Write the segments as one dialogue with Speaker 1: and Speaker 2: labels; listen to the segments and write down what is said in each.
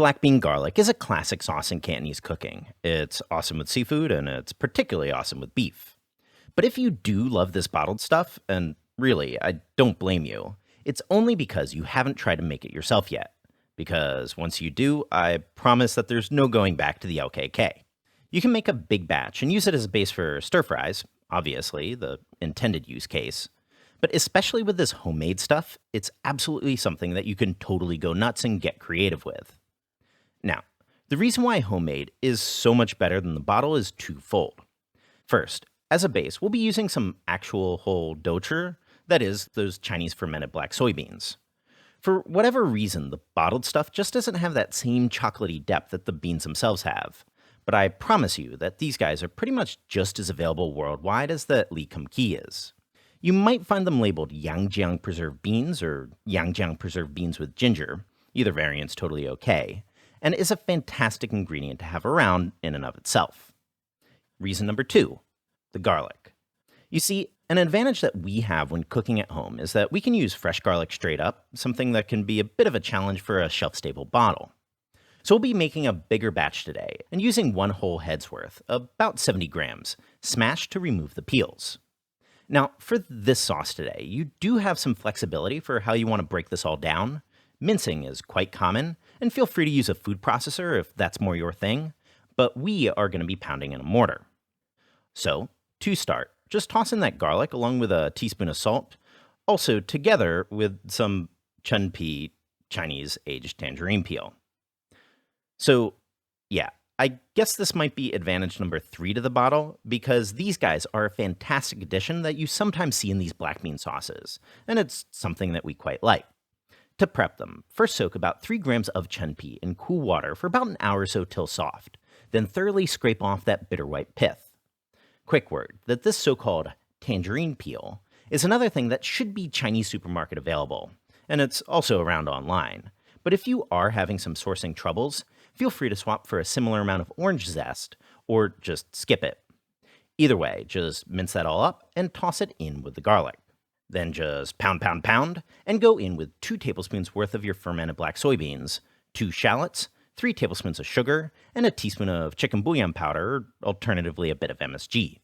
Speaker 1: Black bean garlic is a classic sauce in Cantonese cooking. It's awesome with seafood, and it's particularly awesome with beef. But if you do love this bottled stuff, and really, I don't blame you, it's only because you haven't tried to make it yourself yet. Because once you do, I promise that there's no going back to the LKK. You can make a big batch and use it as a base for stir fries, obviously, the intended use case. But especially with this homemade stuff, it's absolutely something that you can totally go nuts and get creative with. Now, the reason why homemade is so much better than the bottle is twofold. First, as a base, we'll be using some actual whole doucher, that is, those Chinese fermented black soybeans. For whatever reason, the bottled stuff just doesn't have that same chocolatey depth that the beans themselves have. But I promise you that these guys are pretty much just as available worldwide as the Lee Kum Kee is. You might find them labeled Yangjiang preserved beans or Yangjiang preserved beans with ginger, either variant's totally okay, and is a fantastic ingredient to have around in and of itself. Reason number 2, the garlic. You see, an advantage that we have when cooking at home is that we can use fresh garlic straight up, something that can be a bit of a challenge for a shelf-stable bottle. So we'll be making a bigger batch today and using one whole head's worth, about 70 grams, smashed to remove the peels. Now, for this sauce today, you do have some flexibility for how you want to break this all down. Mincing is quite common, and feel free to use a food processor if that's more your thing, but we are going to be pounding in a mortar. So, to start, just toss in that garlic along with a teaspoon of salt, also together with some Chenpi Chinese aged tangerine peel. So, yeah, I guess this might be advantage number 3 to the bottle, because these guys are a fantastic addition that you sometimes see in these black bean sauces, and it's something that we quite like. To prep them, first soak about 3 grams of Chenpi in cool water for about an hour or so till soft, then thoroughly scrape off that bitter white pith. Quick word that this so-called tangerine peel is another thing that should be Chinese supermarket available, and it's also around online. But if you are having some sourcing troubles, feel free to swap for a similar amount of orange zest, or just skip it. Either way, just mince that all up and toss it in with the garlic. Then just pound, pound, pound, and go in with 2 tablespoons worth of your fermented black soybeans, 2 shallots, 3 tablespoons of sugar, and a teaspoon of chicken bouillon powder, or alternatively a bit of MSG.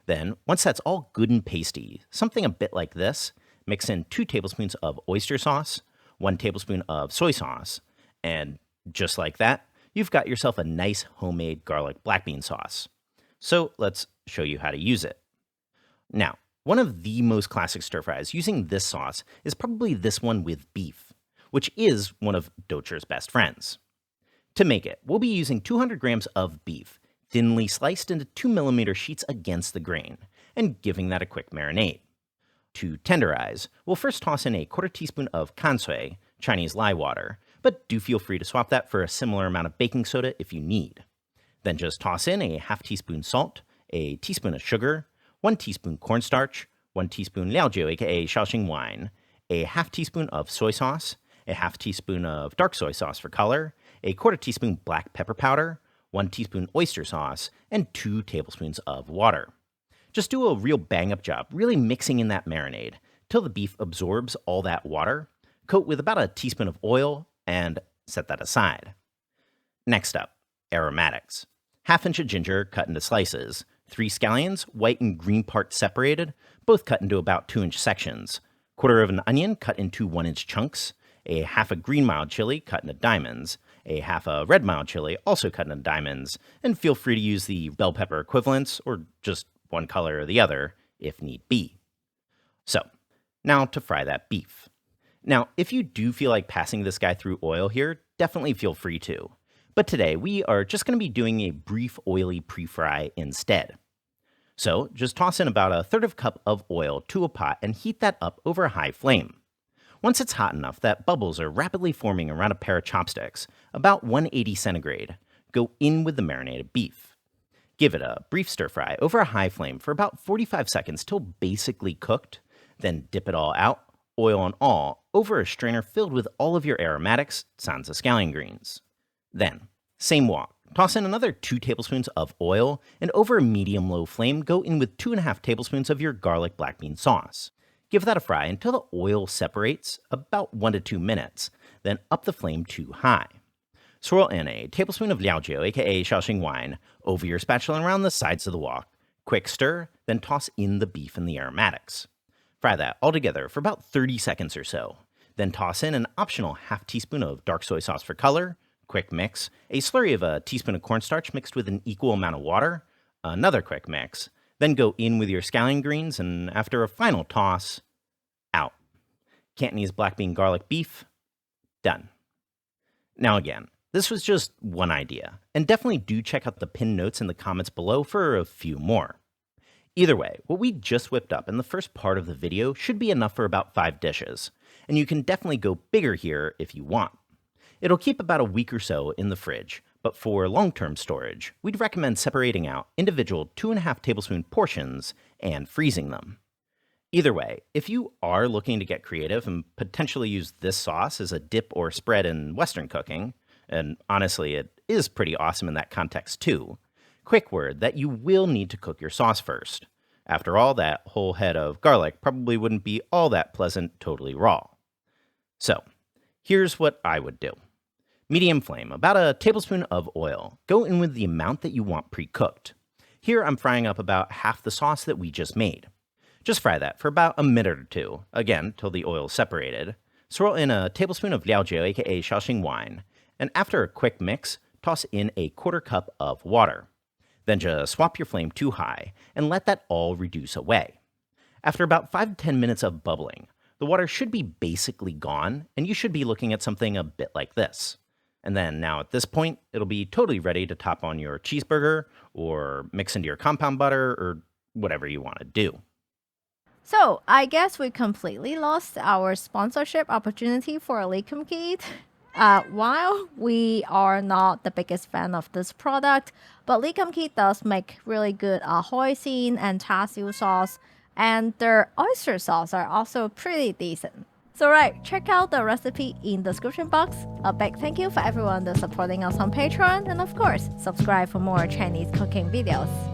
Speaker 1: Then, once that's all good and pasty, something a bit like this, mix in 2 tablespoons of oyster sauce, 1 tablespoon of soy sauce, and just like that, you've got yourself a nice homemade garlic black bean sauce. So let's show you how to use it. Now, one of the most classic stir fries using this sauce is probably this one with beef, which is one of doucher's best friends. To make it, we'll be using 200 grams of beef, thinly sliced into 2mm sheets against the grain, and giving that a quick marinade. To tenderize, we'll first toss in a 1/4 teaspoon of kansui, Chinese lye water, but do feel free to swap that for a similar amount of baking soda if you need. Then just toss in a 1/2 teaspoon salt, a teaspoon of sugar, 1 teaspoon cornstarch, 1 teaspoon liaojiu aka Shaoxing wine, a 1/2 teaspoon of soy sauce, a 1/2 teaspoon of dark soy sauce for color, a 1/4 teaspoon black pepper powder, 1 teaspoon oyster sauce, and 2 tablespoons of water. Just do a real bang-up job, really mixing in that marinade, till the beef absorbs all that water, coat with about a teaspoon of oil, and set that aside. Next up, aromatics. 1/2 inch of ginger cut into slices, 3 scallions, white and green parts separated, both cut into about 2-inch sections, 1/4 of an onion cut into 1-inch chunks, a 1/2 a green mild chili cut into diamonds, a 1/2 a red mild chili also cut into diamonds, and feel free to use the bell pepper equivalents, or just one color or the other, if need be. So, now to fry that beef. Now, if you do feel like passing this guy through oil here, definitely feel free to. But today, we are just going to be doing a brief oily pre-fry instead. So, just toss in about 1/3 cup of oil to a pot and heat that up over a high flame. Once it's hot enough that bubbles are rapidly forming around a pair of chopsticks, about 180 centigrade, go in with the marinated beef. Give it a brief stir fry over a high flame for about 45 seconds till basically cooked, then dip it all out, oil and all, over a strainer filled with all of your aromatics, sans the scallion greens. Then, same walk, toss in another 2 tablespoons of oil, and over a medium-low flame, go in with 2.5 tablespoons of your garlic black bean sauce. Give that a fry until the oil separates, about 1 to 2 minutes, then up the flame to high. Swirl in a tablespoon of liaojiu, aka Shaoxing wine, over your spatula and around the sides of the wok. Quick stir, then toss in the beef and the aromatics. Fry that all together for about 30 seconds or so. Then toss in an optional half teaspoon of dark soy sauce for color, quick mix, a slurry of a teaspoon of cornstarch mixed with an equal amount of water, another quick mix, then go in with your scallion greens, and after a final toss, out. Cantonese black bean garlic beef, done. Now again, this was just one idea, and definitely do check out the pinned notes in the comments below for a few more. Either way, what we just whipped up in the first part of the video should be enough for about 5 dishes, and you can definitely go bigger here if you want. It'll keep about a week or so in the fridge, but for long-term storage, we'd recommend separating out individual 2.5 tablespoon portions and freezing them. Either way, if you are looking to get creative and potentially use this sauce as a dip or spread in Western cooking, and honestly it is pretty awesome in that context too, quick word that you will need to cook your sauce first. After all, that whole head of garlic probably wouldn't be all that pleasant totally raw. So, here's what I would do. Medium flame, about a tablespoon of oil. Go in with the amount that you want pre-cooked. Here I'm frying up about half the sauce that we just made. Just fry that for about a minute or two, again, till the oil is separated. Swirl in a tablespoon of liaojiu, aka Shaoxing wine, and after a quick mix, toss in a 1/4 cup of water. Then just swap your flame to high and let that all reduce away. After about 5 to 10 minutes of bubbling, the water should be basically gone, and you should be looking at something a bit like this. And then now at this point, it'll be totally ready to top on your cheeseburger or mix into your compound butter or whatever you want to do.
Speaker 2: So, I guess we completely lost our sponsorship opportunity for Lee Kum Kee. While we are not the biggest fan of this product, but Lee Kum Kee does make really good hoisin and char siu sauce, and their oyster sauce are also pretty decent. So right, check out the recipe in the description box. A big thank you for everyone that's supporting us on Patreon, and of course, subscribe for more Chinese cooking videos.